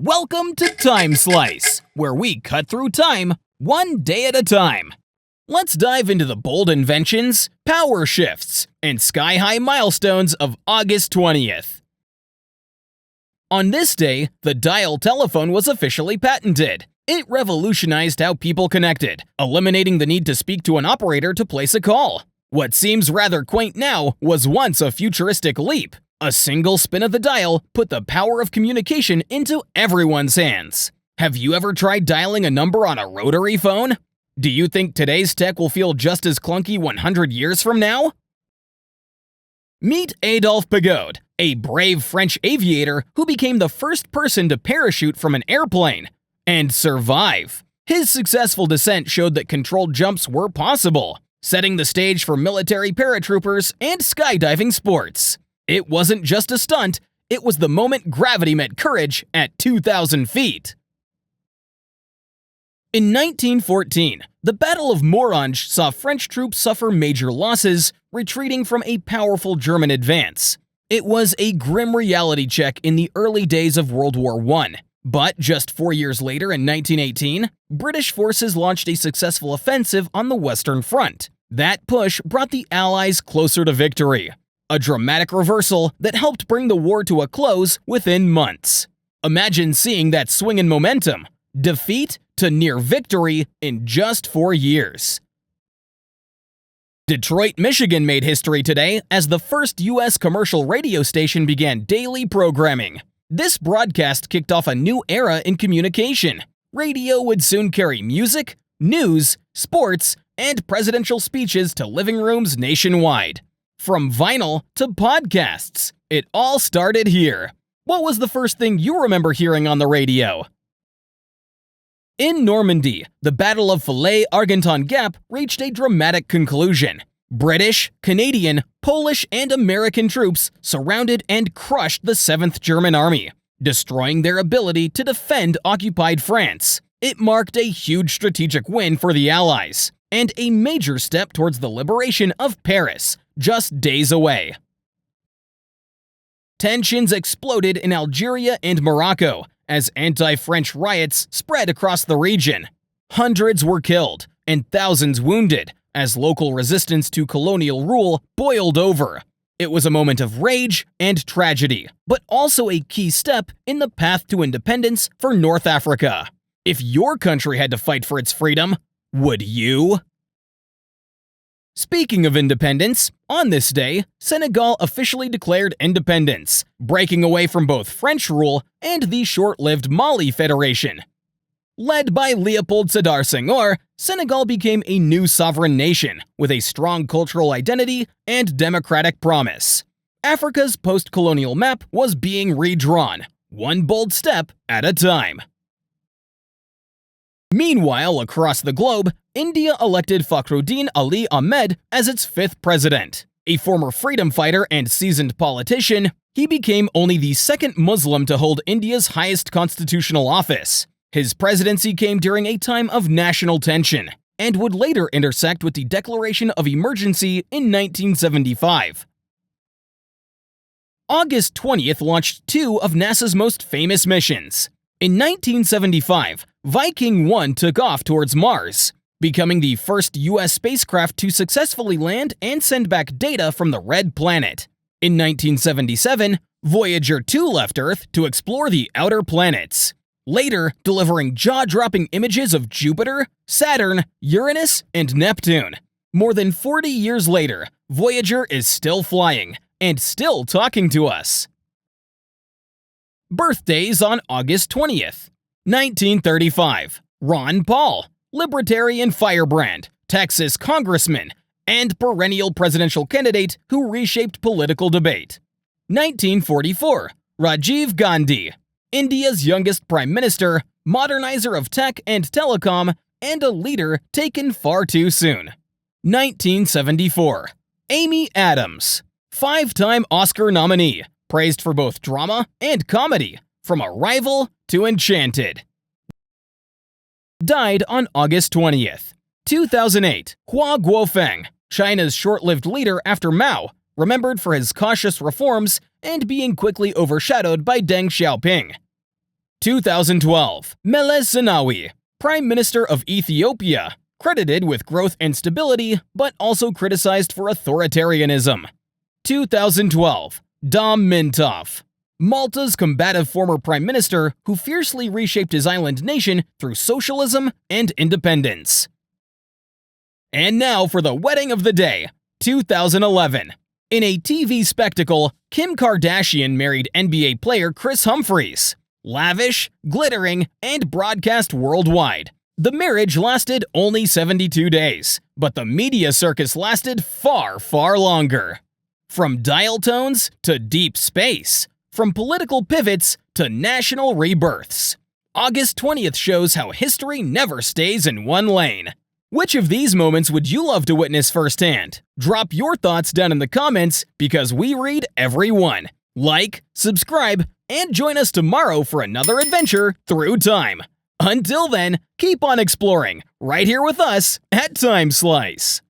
Welcome to TimeSlice, where we cut through time one day at a time. Let's dive into the bold inventions, power shifts, and sky-high milestones of August 20th. On this day, the dial telephone was officially patented. It revolutionized how people connected, eliminating the need to speak to an operator to place a call. What seems rather quaint now was once a futuristic leap. A single spin of the dial put the power of communication into everyone's hands. Have you ever tried dialing a number on a rotary phone? Do you think today's tech will feel just as clunky 100 years from now? Meet Adolphe Pagode, a brave French aviator who became the first person to parachute from an airplane and survive. His successful descent showed that controlled jumps were possible, setting the stage for military paratroopers and skydiving sports. It wasn't just a stunt, it was the moment gravity met courage at 2,000 feet. In 1914, the Battle of Morhange saw French troops suffer major losses, retreating from a powerful German advance. It was a grim reality check in the early days of World War I. But just 4 years later, in 1918, British forces launched a successful offensive on the Western Front. That push brought the Allies closer to victory. A dramatic reversal that helped bring the war to a close within months. Imagine seeing that swing in momentum, defeat to near victory in just 4 years. Detroit, Michigan made history today as the first U.S. commercial radio station began daily programming. This broadcast kicked off a new era in communication. Radio would soon carry music, news, sports, and presidential speeches to living rooms nationwide. From vinyl to podcasts, it all started here. What was the first thing you remember hearing on the radio? In Normandy, the Battle of Falaise-Argenton Gap reached a dramatic conclusion. British, Canadian, Polish, and American troops surrounded and crushed the 7th German Army, destroying their ability to defend occupied France. It marked a huge strategic win for the Allies, and a major step towards the liberation of Paris, just days away. Tensions exploded in Algeria and Morocco as anti-French riots spread across the region. Hundreds were killed and thousands wounded as local resistance to colonial rule boiled over. It was a moment of rage and tragedy, but also a key step in the path to independence for North Africa. If your country had to fight for its freedom, would you? Speaking of independence, on this day, Senegal officially declared independence, breaking away from both French rule and the short-lived Mali Federation. Led by Léopold Sédar Senghor, Senegal became a new sovereign nation with a strong cultural identity and democratic promise. Africa's post-colonial map was being redrawn, one bold step at a time. Meanwhile, across the globe, India elected Fakhruddin Ali Ahmed as its 5th president. A former freedom fighter and seasoned politician, he became only the 2nd Muslim to hold India's highest constitutional office. His presidency came during a time of national tension, and would later intersect with the Declaration of Emergency in 1975. August 20th launched 2 of NASA's most famous missions. In 1975, Viking 1 took off towards Mars, becoming the first U.S. spacecraft to successfully land and send back data from the Red Planet. In 1977, Voyager 2 left Earth to explore the outer planets, later delivering jaw-dropping images of Jupiter, Saturn, Uranus, and Neptune. More than 40 years later, Voyager is still flying and still talking to us. Birthdays on August 20th. 1935. Ron Paul, Libertarian firebrand, Texas congressman, and perennial presidential candidate who reshaped political debate. 1944. Rajiv Gandhi, India's youngest prime minister, modernizer of tech and telecom, and a leader taken far too soon. 1974. Amy Adams, 5-time Oscar nominee, praised for both drama and comedy, from Arrival to Enchanted. Died on August 20th. 2008. Hua Guofeng, China's short-lived leader after Mao, remembered for his cautious reforms and being quickly overshadowed by Deng Xiaoping. 2012. Meles Zenawi, Prime Minister of Ethiopia, credited with growth and stability, but also criticized for authoritarianism. 2012. Dom Mintoff, Malta's combative former prime minister who fiercely reshaped his island nation through socialism and independence. And now for the wedding of the day, 2011. In a TV spectacle, Kim Kardashian married NBA player Chris Humphries. Lavish, glittering, and broadcast worldwide. The marriage lasted only 72 days, but the media circus lasted far, far longer. From dial tones to deep space, from political pivots to national rebirths. August 20th shows how history never stays in one lane. Which of these moments would you love to witness firsthand? Drop your thoughts down in the comments because we read every one. Like, subscribe, and join us tomorrow for another adventure through time. Until then, keep on exploring right here with us at TimeSlice.